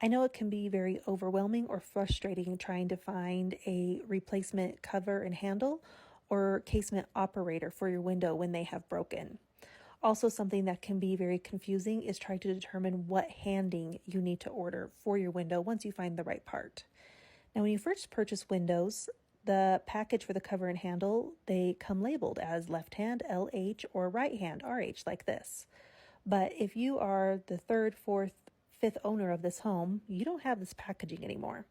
I know it can be very overwhelming or frustrating trying to find a replacement cover and handle or casement operator for your window when they have broken. Also, something that can be very confusing is trying to determine what handing you need to order for your window once you find the right part. Now, when you first purchase windows, the package for the cover and handle, they come labeled as left hand LH or right hand RH like this. But if you are the third, fourth, fifth owner of this home, you don't have this packaging anymore.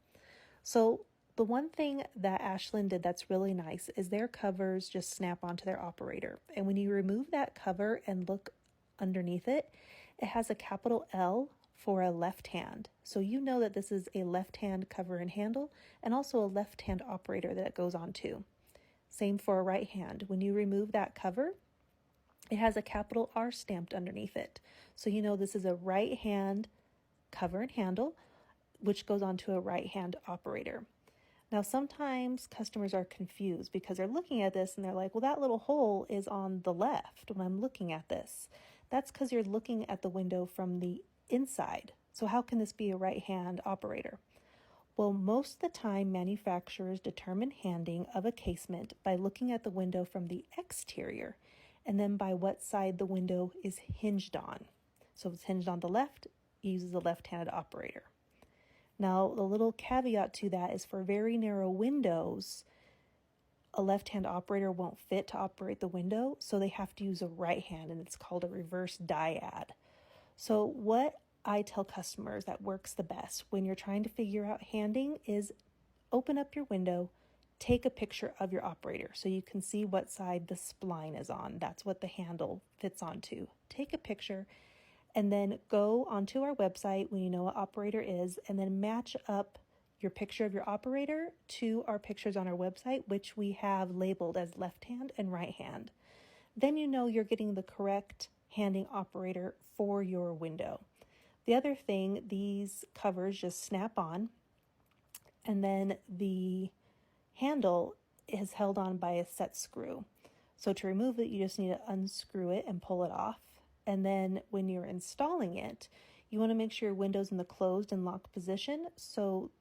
So the one thing that Ashland did that's really nice is their covers just snap onto their operator. And when you remove that cover and look underneath it, it has a capital L for a left hand. So you know that this is a left hand cover and handle and also a left hand operator that it goes on to. Same for a right hand. When you remove that cover, it has a capital R stamped underneath it. So you know this is a right hand cover and handle, which goes on to a right hand operator. Now, sometimes customers are confused because they're looking at this and they're like, well, that little hole is on the left when I'm looking at this. That's because you're looking at the window from the inside. So how can this be a right hand operator? Well, most of the time, manufacturers determine handing of a casement by looking at the window from the exterior and then by what side the window is hinged on. So if it's hinged on the left, it uses a left-handed operator. Now, the little caveat to that is for very narrow windows, a left-hand operator won't fit to operate the window, so they have to use a right hand, and it's called a reverse dyad. So what I tell customers that works the best when you're trying to figure out handing is open up your window, take a picture of your operator so you can see what side the spline is on. That's what the handle fits onto. Take a picture and then go onto our website when you know what operator is and then match up your picture of your operator to our pictures on our website, which we have labeled as left hand and right hand. Then you know you're getting the correct handing operator for your window. The other thing, these covers just snap on, and then the handle is held on by a set screw. So to remove it, you just need to unscrew it and pull it off. And then when you're installing it, you want to make sure your window's in the closed and locked position, so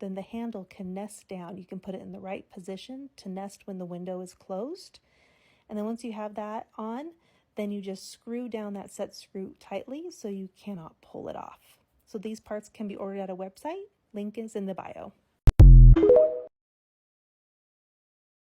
then the handle can nest down. You can put it in the right position to nest when the window is closed. And then once you have that on, then you just screw down that set screw tightly so you cannot pull it off. So these parts can be ordered at a website. Link is in the bio.